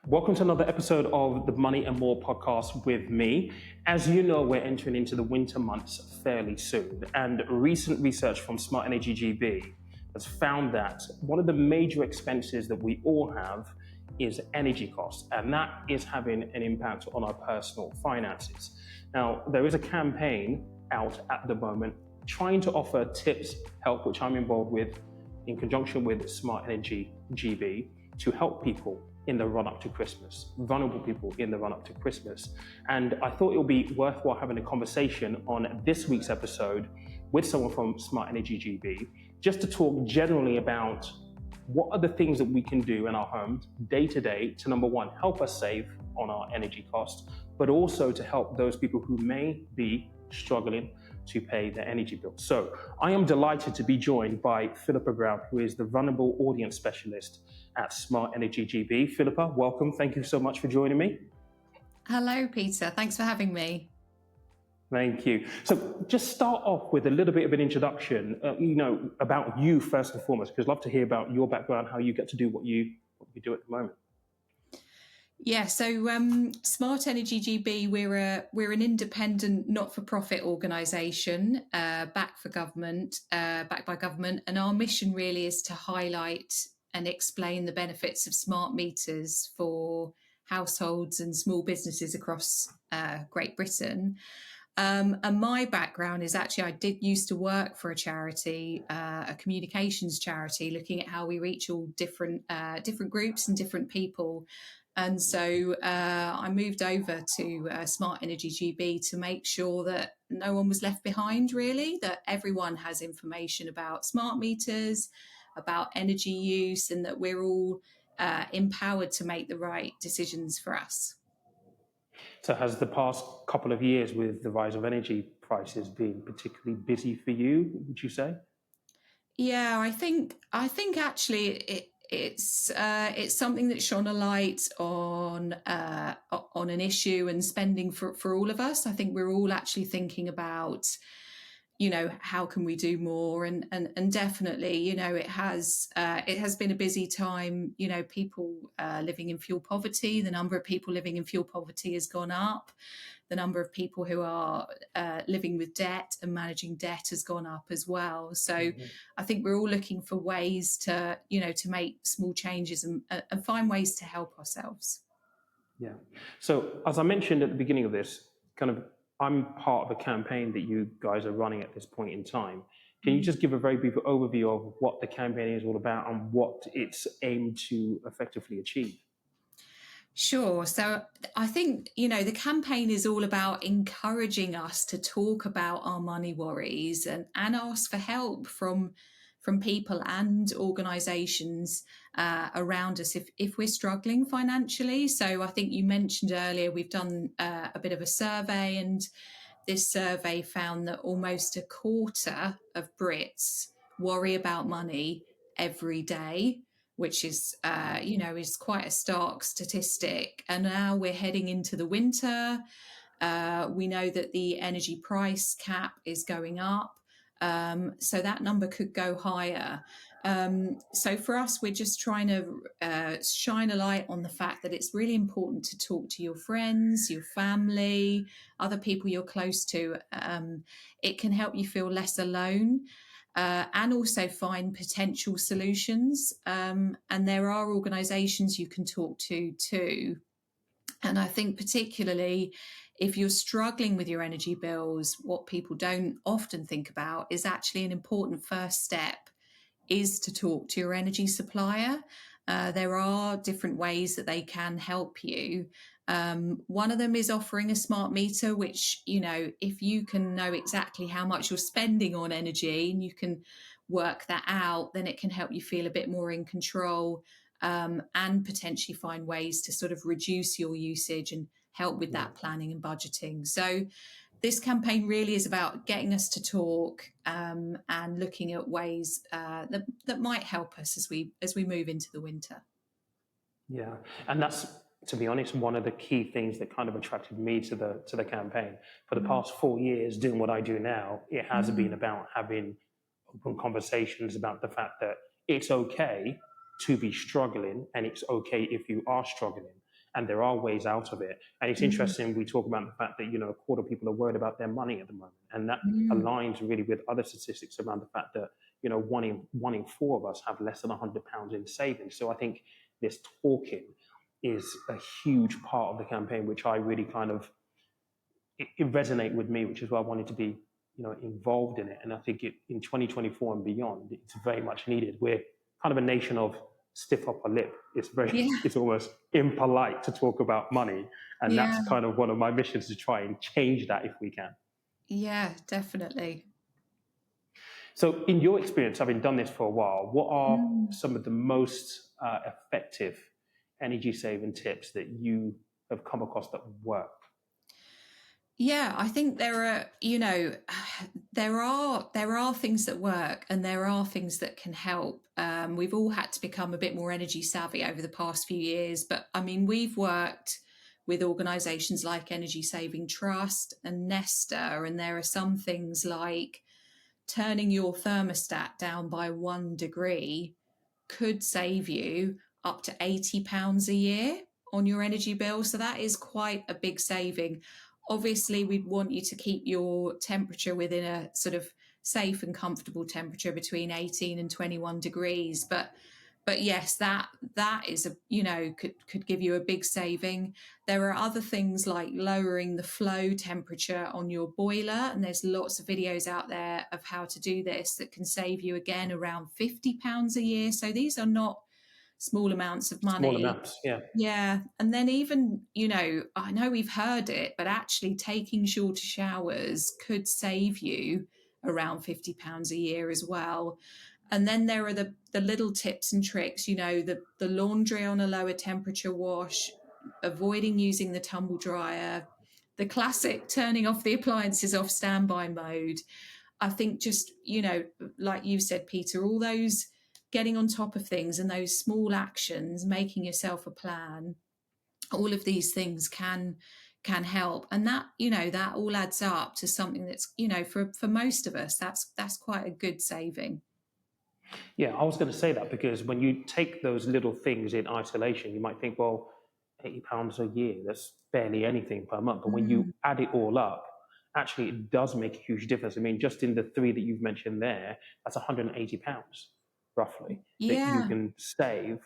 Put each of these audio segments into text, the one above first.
Welcome to another episode of the Money and More podcast with me. As you know, we're entering into the winter months fairly soon, and recent research from Smart Energy GB has found that one of the major expenses that we all have is energy costs, and that is having an impact on our personal finances. Now, there is a campaign out at the moment trying to offer tips, help, which I'm involved with in conjunction with Smart Energy GB, to help people in the run-up to Christmas, vulnerable people in the run-up to Christmas. And I thought it would be worthwhile having a conversation on this week's episode with someone from Smart Energy GB, just to talk generally about what are the things that we can do in our homes day to day to, number one, help us save on our energy costs, but also to help those people who may be struggling to pay their energy bill. So I am delighted to be joined by Philippa Brown, who is the Vulnerable Audience Specialist at Smart Energy GB. Philippa, welcome. Thank you so much for joining me. Hello, Peter. Thanks for having me. Thank you. So just start off with a little bit of an introduction, about you first and foremost, because I'd love to hear about your background, how you get to do what you do at the moment. Yeah, so Smart Energy GB, we're an independent, not-for-profit organisation backed by government, and our mission really is to highlight and explain the benefits of smart meters for households and small businesses across Great Britain. And my background is actually I did used to work for a charity, a communications charity, looking at how we reach all different groups and different people. And so I moved over to Smart Energy GB to make sure that no one was left behind, really, that everyone has information about smart meters, about energy use, and that we're all empowered to make the right decisions for us. So has the past couple of years with the rise of energy prices been particularly busy for you, would you say? Yeah, I think actually it's something that shone a light on an issue and spending for all of us. I think we're all actually thinking about, how can we do more, and definitely, it has been a busy time. People living in fuel poverty, the number of people living in fuel poverty has gone up. The number of people who are living with debt and managing debt has gone up as well. So I think we're all looking for ways to make small changes and find ways to help ourselves. Yeah. So as I mentioned at the beginning of this, I'm part of a campaign that you guys are running at this point in time. Can you just give a very brief overview of what the campaign is all about and what it's aimed to effectively achieve? Sure. So I think, the campaign is all about encouraging us to talk about our money worries and ask for help from people and organisations around us if we're struggling financially. So I think you mentioned earlier, we've done a bit of a survey, and this survey found that almost a quarter of Brits worry about money every day, which is, is quite a stark statistic. And now we're heading into the winter. We know that the energy price cap is going up. So that number could go higher. So for us, we're just trying to shine a light on the fact that it's really important to talk to your friends, your family, other people you're close to. It can help you feel less alone. And also find potential solutions. And there are organisations you can talk to too. And I think particularly if you're struggling with your energy bills, what people don't often think about is actually an important first step is to talk to your energy supplier. There are different ways that they can help you. One of them is offering a smart meter, which, if you can know exactly how much you're spending on energy and you can work that out, then it can help you feel a bit more in control, and potentially find ways to sort of reduce your usage and help with that planning and budgeting. So this campaign really is about getting us to talk and looking at ways that might help us as we move into the winter. Yeah, and that's, to be honest, one of the key things that kind of attracted me to the campaign. For the past 4 years, doing what I do now, it has been about having open conversations about the fact that it's okay to be struggling, and it's okay if you are struggling. and there are ways out of it. And it's Mm, interesting, we talk about the fact that, a quarter of people are worried about their money at the moment. And that mm. aligns really with other statistics around the fact that, one in four of us have less than £100 in savings. So I think this talking is a huge part of the campaign, which I really kind of, it resonate with me, which is why I wanted to be, involved in it. And I think in 2024 and beyond, it's very much needed. We're kind of a nation of stiff upper lip. Yeah, It's almost impolite to talk about money, and that's yeah, kind of one of my missions, to try and change that if we can. yeah, definitely. So, in your experience, having done this for a while, what are Mm. some of the most effective energy saving tips that you have come across that work? Yeah, I think there are, there are things that work and there are things that can help. We've all had to become a bit more energy savvy over the past few years, but I mean, we've worked with organisations like Energy Saving Trust and Nesta, and there are some things like turning your thermostat down by 1 degree could save you up to £80 a year on your energy bill. So that is quite a big saving. Obviously, we'd want you to keep your temperature within a sort of safe and comfortable temperature between 18 and 21 degrees. But yes, that is a could give you a big saving. There are other things like lowering the flow temperature on your boiler, and there's lots of videos out there of how to do this that can save you again around £50 a year. So these are not small amounts of Small money. amounts, yeah. Yeah. And then even, I know we've heard it, but actually taking shorter showers could save you around £50 a year as well. And then there are the little tips and tricks, the laundry on a lower temperature wash, avoiding using the tumble dryer, the classic turning off the appliances off standby mode. I think just, like you said, Peter, all those getting on top of things and those small actions, making yourself a plan, all of these things can help. And that all adds up to something that's, for most of us, that's quite a good saving. Yeah, I was going to say that, because when you take those little things in isolation, you might think, well, £80 a year, that's barely anything per month. But when you Mm. add it all up, actually, it does make a huge difference. I mean, just in the three that you've mentioned there, that's £180 roughly that you Yeah, can save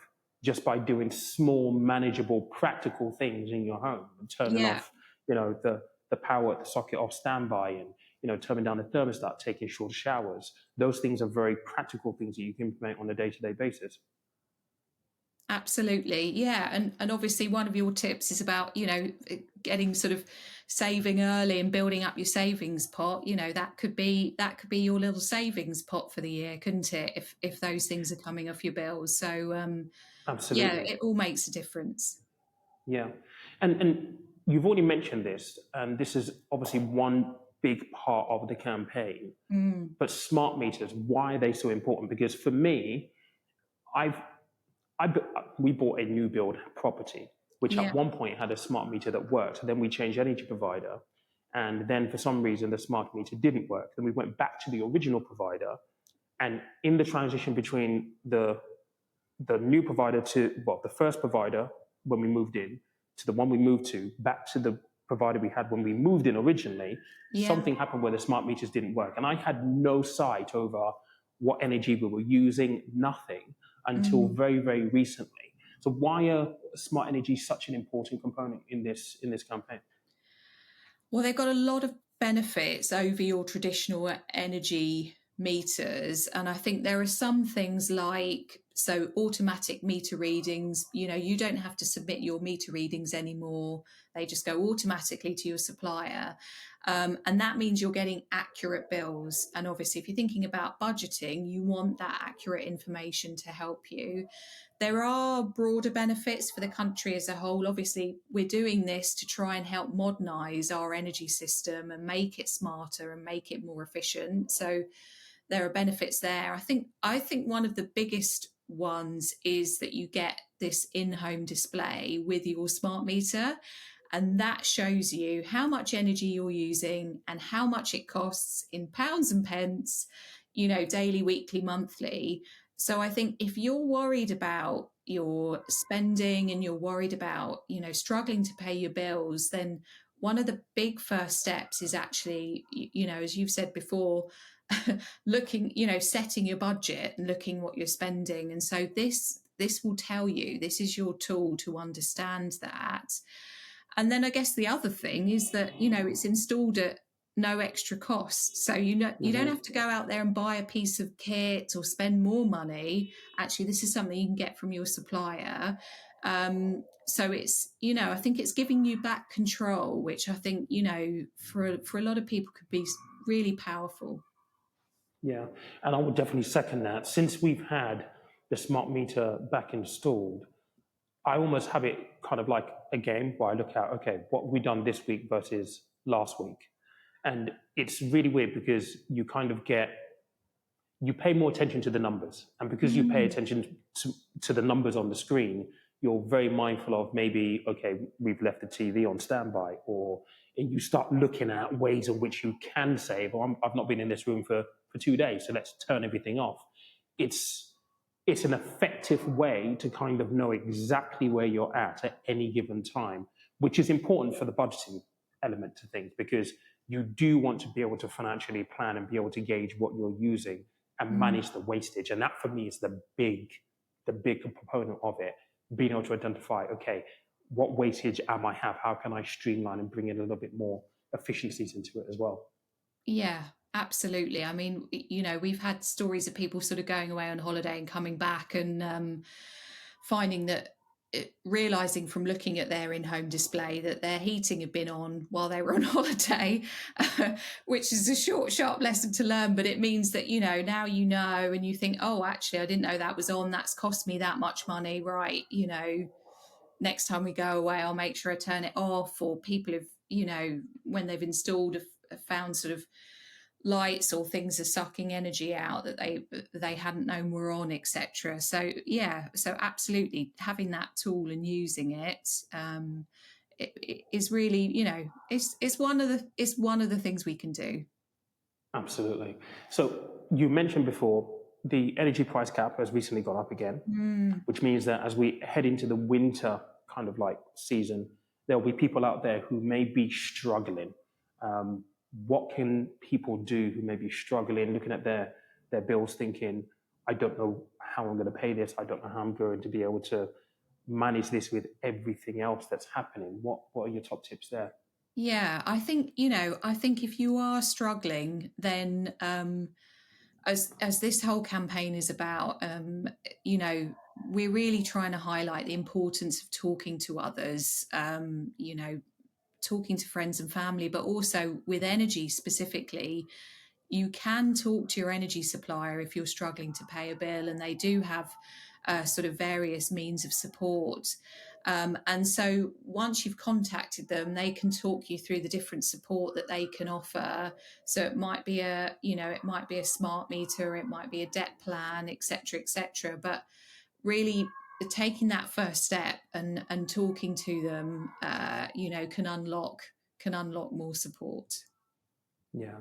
just by doing small, manageable, practical things in your home, turning yeah. off, the power at the socket off standby, and turning down the thermostat, taking shorter showers. Those things are very practical things that you can implement on a day-to-day basis. Absolutely. Yeah. And obviously one of your tips is about, getting sort of saving early and building up your savings pot. That could be your little savings pot for the year, couldn't it? If those things are coming off your bills. So yeah, Absolutely. it all makes a difference. Yeah. And you've already mentioned this, and this is obviously one big part of the campaign. Mm, But smart meters, why are they so important? Because for me, I've I, we bought a new build property, which at yeah. one point had a smart meter that worked. Then we changed energy provider, and then for some reason the smart meter didn't work. Then we went back to the original provider, and in the transition between the new provider to, well, the first provider when we moved in, to the one we moved to, back to the provider we had when we moved in originally, Yeah. something happened where the smart meters didn't work. And I had no sight over what energy we were using, nothing, until Mm. very, very recently. So why are smart energy such an important component in this campaign? Well, they've got a lot of benefits over your traditional energy meters. And I think there are some things like, so automatic meter readings, you don't have to submit your meter readings anymore. They just go automatically to your supplier. And that means you're getting accurate bills. And obviously, if you're thinking about budgeting, you want that accurate information to help you. There are broader benefits for the country as a whole. Obviously, we're doing this to try and help modernise our energy system and make it smarter and make it more efficient. So there are benefits there. I think one of the biggest ones is that you get this in-home display with your smart meter, and that shows you how much energy you're using and how much it costs in pounds and pence, daily, weekly, monthly. So I think if you're worried about you're spending and you're worried about, struggling to pay your bills, then one of the big first steps is actually, as you've said before, looking, setting your budget and looking what you're spending. And so this will tell you, this is your tool to understand that. And then I guess the other thing is that, it's installed at no extra cost. So you don't have to Hmm. go out there and buy a piece of kit or spend more money. Actually, this is something you can get from your supplier. So it's, I think it's giving you back control, which I think, for a lot of people could be really powerful. Yeah, and I would definitely second that. Since we've had the smart meter back installed, I almost have it kind of like a game where I look at, okay, what have we done this week versus last week? And it's really weird because you pay more attention to the numbers. And because you pay Mm, attention to the numbers on the screen, you're very mindful of maybe, okay, we've left the TV on standby, or you start looking at ways in which you can save. Or I've not been in this room for 2 days, so let's turn everything off. It's it's an effective way to kind of know exactly where you're at any given time, which is important for the budgeting element to things because you do want to be able to financially plan and be able to gauge what you're using and mm. manage the wastage. And that for me is the big component of it, being able to identify, okay, what wastage am I have? How can I streamline and bring in a little bit more efficiencies into it as well? Yeah, absolutely. I mean, we've had stories of people sort of going away on holiday and coming back and finding that, realizing from looking at their in-home display that their heating had been on while they were on holiday, which is a short, sharp lesson to learn. But it means that, now and you think, oh, actually, I didn't know that was on. That's cost me that much money, right? Next time we go away, I'll make sure I turn it off. Or people have, when they've installed, have found sort of lights or things are sucking energy out that they hadn't known were on, etc. So yeah, so absolutely having that tool and using it, it is really, it's one of the things we can do. Absolutely. So you mentioned before the energy price cap has recently gone up again, Mm. which means that as we head into the winter kind of like season, there'll be people out there who may be struggling. Um, what can people do who may be struggling, looking at their bills, thinking, I don't know how I'm going to pay this. I don't know how I'm going to be able to manage this with everything else that's happening. What are your top tips there? Yeah, I think if you are struggling, then, as this whole campaign is about, we're really trying to highlight the importance of talking to others, talking to friends and family, but also with energy specifically. You can talk to your energy supplier if you're struggling to pay a bill, and they do have sort of various means of support. And so once you've contacted them, they can talk you through the different support that they can offer. So it might be a smart meter, it might be a debt plan, etc., etc. But really taking that first step and talking to them, can unlock more support. Yeah,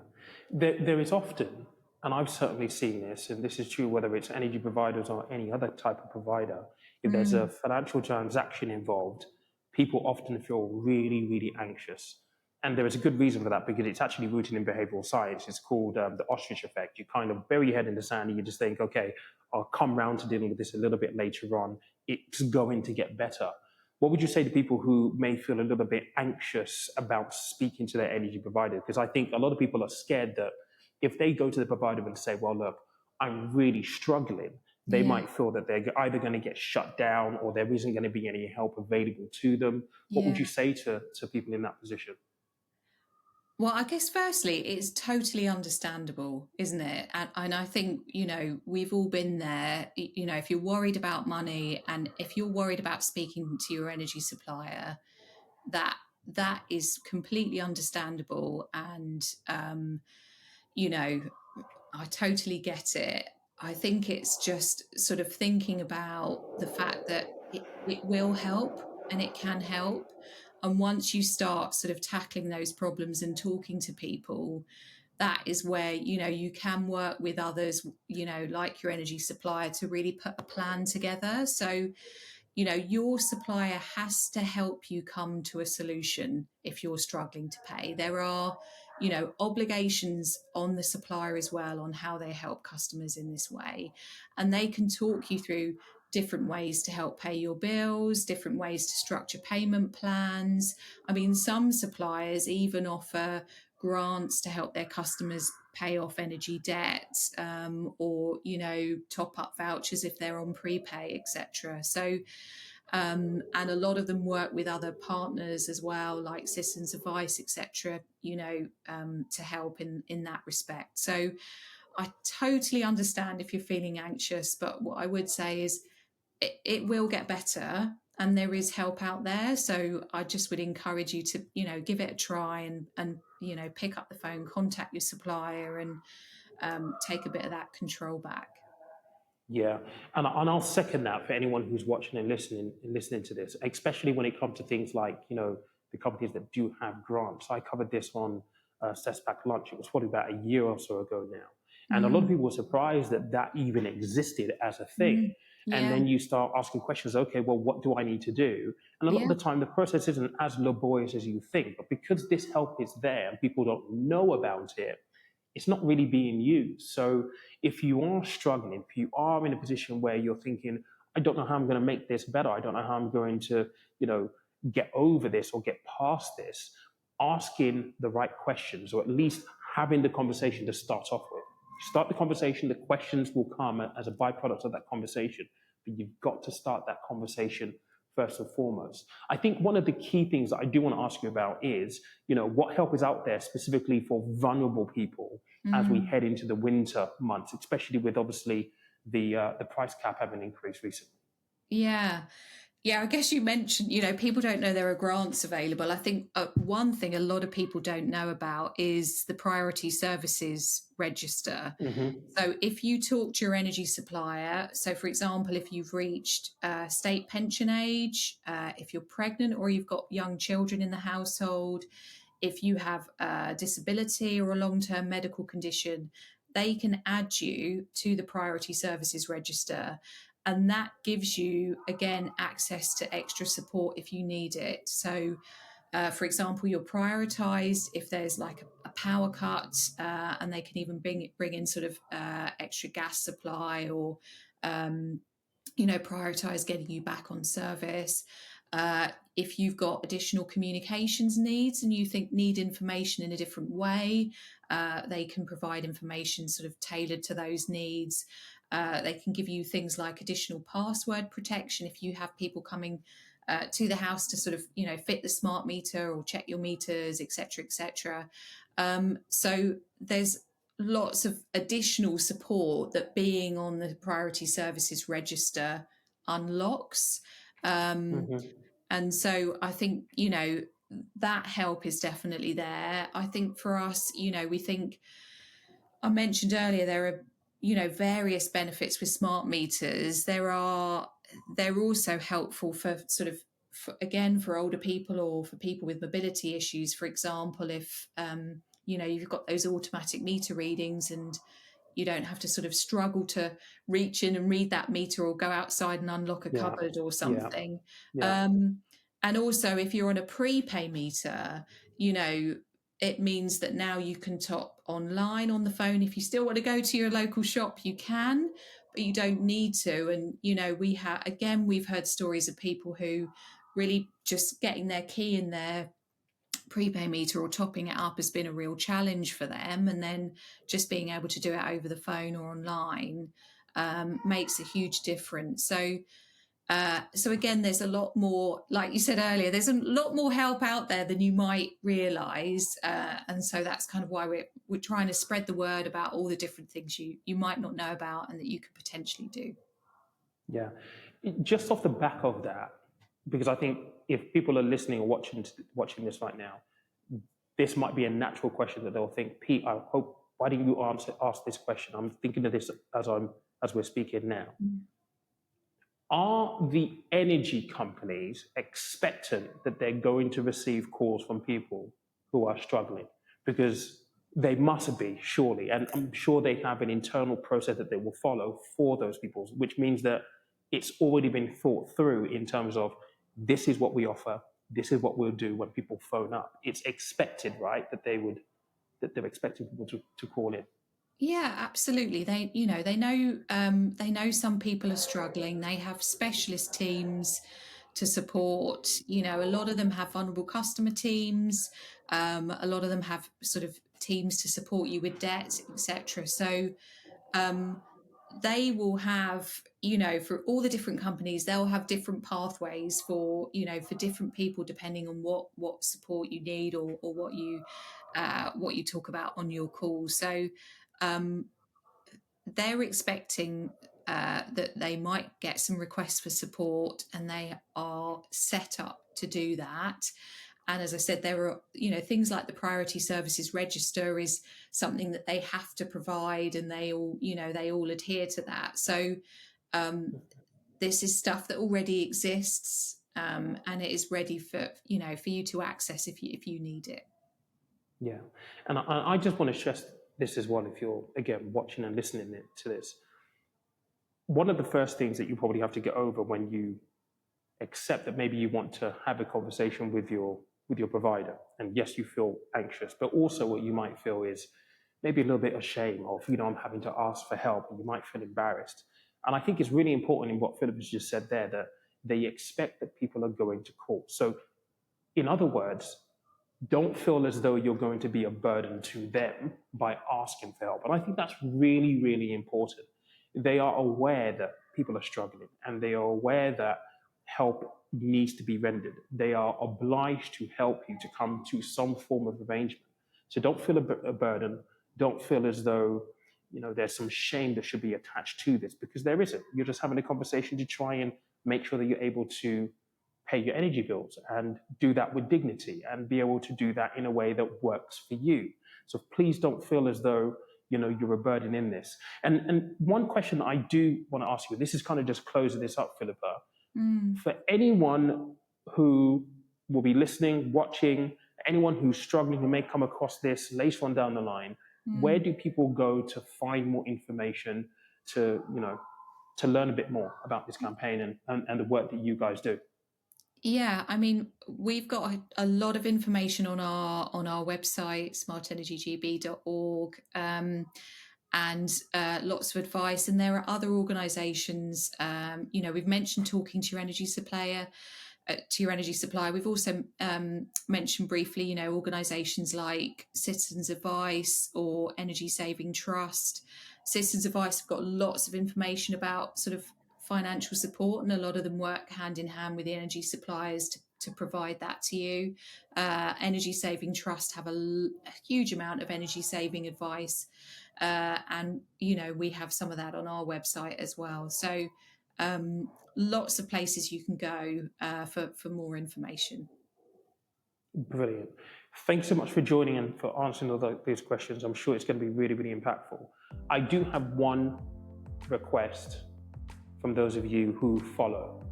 there is often, and I've certainly seen this, and this is true whether it's energy providers or any other type of provider. If there's a Mm, financial transaction involved, people often feel really, really anxious. And there is a good reason for that because it's actually rooted in behavioral science. It's called the ostrich effect. You kind of bury your head in the sand and you just think, okay, I'll come round to dealing with this a little bit later on. It's going to get better. What would you say to people who may feel a little bit anxious about speaking to their energy provider? Because I think a lot of people are scared that if they go to the provider and say, well, look, I'm really struggling, they yeah, might feel that they're either going to get shut down or there isn't going to be any help available to them. What would yeah. you say to people in that position? Well, I guess firstly, it's totally understandable, isn't it? And I think, we've all been there. If you're worried about money and if you're worried about speaking to your energy supplier, that that is completely understandable. And, you know, I totally get it. I think it's just sort of thinking about the fact that it will help and it can help. And once you start sort of tackling those problems and talking to people, that is where, you can work with others, like your energy supplier, to really put a plan together. So, your supplier has to help you come to a solution if you're struggling to pay. There are, obligations on the supplier as well on how they help customers in this way. And they can talk you through different ways to help pay your bills, different ways to structure payment plans. I mean, some suppliers even offer grants to help their customers pay off energy debt, or top up vouchers if they're on prepay, etc. So and a lot of them work with other partners as well, like Citizens Advice, etc. To help in that respect. So I totally understand if you're feeling anxious, but what I would say is it will get better, and there is help out there. So I just would encourage you to give it a try, and pick up the phone, contact your supplier, and take a bit of that control back. Yeah, and I'll second that for anyone who's watching and listening to this, especially when it comes to things like the companies that do have grants. I covered this on Pack Lunch. It was probably about a year or so ago now, and a lot of Mm, people were surprised that that even existed as a thing. mm, And yeah, then you start asking questions. Okay, well, what do I need to do? And a lot of yeah. the time, the process isn't as laborious as you think, but because this help is there and people don't know about it, it's not really being used. So if you are struggling, if you are in a position where you're thinking, I don't know how I'm going to make this better, I don't know how I'm going to, get over this or get past this, asking the right questions, or at least having the conversation to start off with. Start the conversation, the questions will come as a byproduct of that conversation, but you've got to start that conversation first and foremost. I think one of the key things that I do want to ask you about is, what help is out there specifically for vulnerable people as we Mm. head into the winter months, especially with obviously the price cap having increased recently. Yeah. Yeah, I guess you mentioned, people don't know there are grants available. I think one thing a lot of people don't know about is the Priority Services Register. Hmm. So if you talk to your energy supplier, so for example, if you've reached state pension age, if you're pregnant or you've got young children in the household, if you have a disability or a long-term medical condition, they can add you to the Priority Services Register. And that gives you, again, access to extra support if you need it. So, for example, you're prioritized if there's like a power cut, and they can even bring in sort of extra gas supply, or um, prioritize getting you back on service. If you've got additional communications needs and you think need information in a different way, they can provide information sort of tailored to those needs. They can give you things like additional password protection if you have people coming to the house to sort of fit the smart meter or check your meters, etc., etc. So there's lots of additional support that being on the Priority Services Register unlocks. Um, Hmm. and so I think, that help is definitely there. I think for us, we think, I mentioned earlier, there are, various benefits with smart meters. They're also helpful for sort of, again, for older people or for people with mobility issues. For example, if, you've got those automatic meter readings and you don't have to sort of struggle to reach in and read that meter or go outside and unlock a Yeah, cupboard or yeah, something. yeah, Um, and also, if you're on a prepay meter, you know, it means that now you can top online on the phone. If you still want to go to your local shop, you can, but you don't need to. And, we've heard stories of people who really just getting their key in their prepay meter or topping it up has been a real challenge for them, and then just being able to do it over the phone or online makes a huge difference. So again, there's a lot more, like you said earlier, there's a lot more help out there than you might realize, and so that's kind of why we're trying to spread the word about all the different things you might not know about and that you could potentially do. yeah. Just off the back of that, because I think if people are listening or watching this right now, this might be a natural question that they'll think, Pete, I hope, why didn't you ask this question? I'm thinking of this as we're speaking now. Mm. Are the energy companies expectant that they're going to receive calls from people who are struggling? Because They must be, surely. And I'm sure they have an internal process that they will follow for those people, which means that it's already been thought through in terms of this is what we offer, this is what we'll do when people phone up. It's expected, right, that they're expecting people to call in. Yeah, absolutely. They know some people are struggling. They have specialist teams to support. A lot of them have vulnerable customer teams. A lot of them have sort of teams to support you with debt, etc. So um, they will have, for all the different companies, they'll have different pathways for different people, depending on what support you need, or what you talk about on your call. So um, they're expecting that they might get some requests for support, and they are set up to do that. And as I said, there are, things like the priority services register is something that they have to provide, and they all adhere to that. So um, this is stuff that already exists, and it is ready for you to access if you need it. Yeah. And I just want to stress this as well, if you're, again, watching and listening to this. One of the first things that you probably have to get over when you accept that maybe you want to have a conversation with your provider, and yes, you feel anxious, but also what you might feel is maybe a little bit of shame of, I'm having to ask for help, and you might feel embarrassed. And I think it's really important in what Philip has just said there, that they expect that people are going to call. So in other words, don't feel as though you're going to be a burden to them by asking for help. And I think that's really, really important. They are aware that people are struggling, and they are aware that help needs to be rendered. They are obliged to help you to come to some form of arrangement. So don't feel a burden. Don't feel as though there's some shame that should be attached to this, because there isn't. You're just having a conversation to try and make sure that you're able to pay your energy bills and do that with dignity, and be able to do that in a way that works for you. So please don't feel as though you're a burden in this. And one question I do want to ask you, this is kind of just closing this up, Philippa, for anyone who will be listening, watching, anyone who's struggling, who may come across this later on down the line, where do people go to find more information, to learn a bit more about this campaign and the work that you guys do? Yeah, I mean, we've got a lot of information on our website, smartenergygb.org, and lots of advice. And there are other organisations. We've mentioned talking to your energy supplier. We've also mentioned briefly, organisations like Citizens Advice or Energy Saving Trust. Citizens Advice have got lots of information about sort of financial support, and a lot of them work hand in hand with the energy suppliers to provide that to you. Energy Saving Trust have a huge amount of energy saving advice, and we have some of that on our website as well. So lots of places you can go for more information. Brilliant. Thanks so much for joining and for answering all these questions. I'm sure it's going to be really, really impactful. I do have one request from those of you who follow.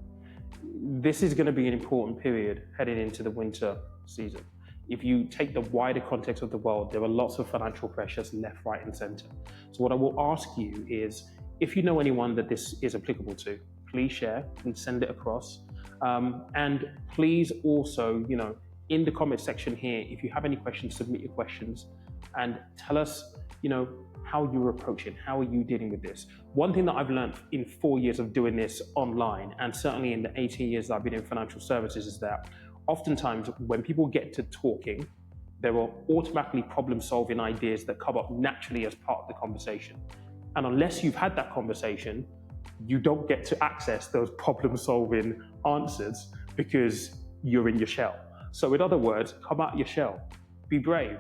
This is going to be an important period heading into the winter season. If you take the wider context of the world, there are lots of financial pressures left, right, and center. So what I will ask you is, if you know anyone that this is applicable to, please share and send it across. And please also, in the comment section here, if you have any questions, submit your questions and tell us, how you're approaching, how are you dealing with this? One thing that I've learned in 4 years of doing this online, and certainly in the 18 years that I've been in financial services, is that oftentimes when people get to talking, there are automatically problem-solving ideas that come up naturally as part of the conversation. And unless you've had that conversation, you don't get to access those problem-solving answers because you're in your shell. So in other words, come out of your shell, be brave.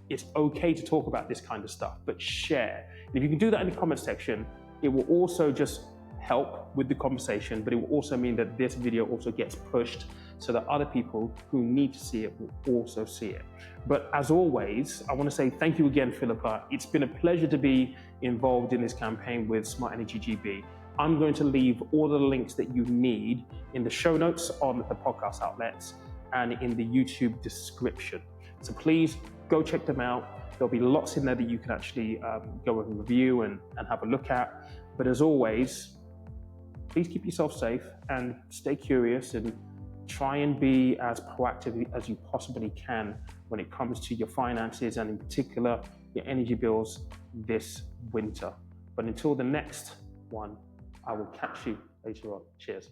It's okay to talk about this kind of stuff, but share. And if you can do that in the comment section, it will also just help with the conversation, but it will also mean that this video also gets pushed so that other people who need to see it will also see it. But as always, I want to say thank you again, Philippa. It's been a pleasure to be involved in this campaign with Smart Energy GB. I'm going to leave all the links that you need in the show notes on the podcast outlets and in the YouTube description. So please go check them out. There'll be lots in there that you can actually go and review and have a look at. But as always, please keep yourself safe and stay curious and try and be as proactive as you possibly can when it comes to your finances and in particular your energy bills this winter. But until the next one, I will catch you later on. Cheers.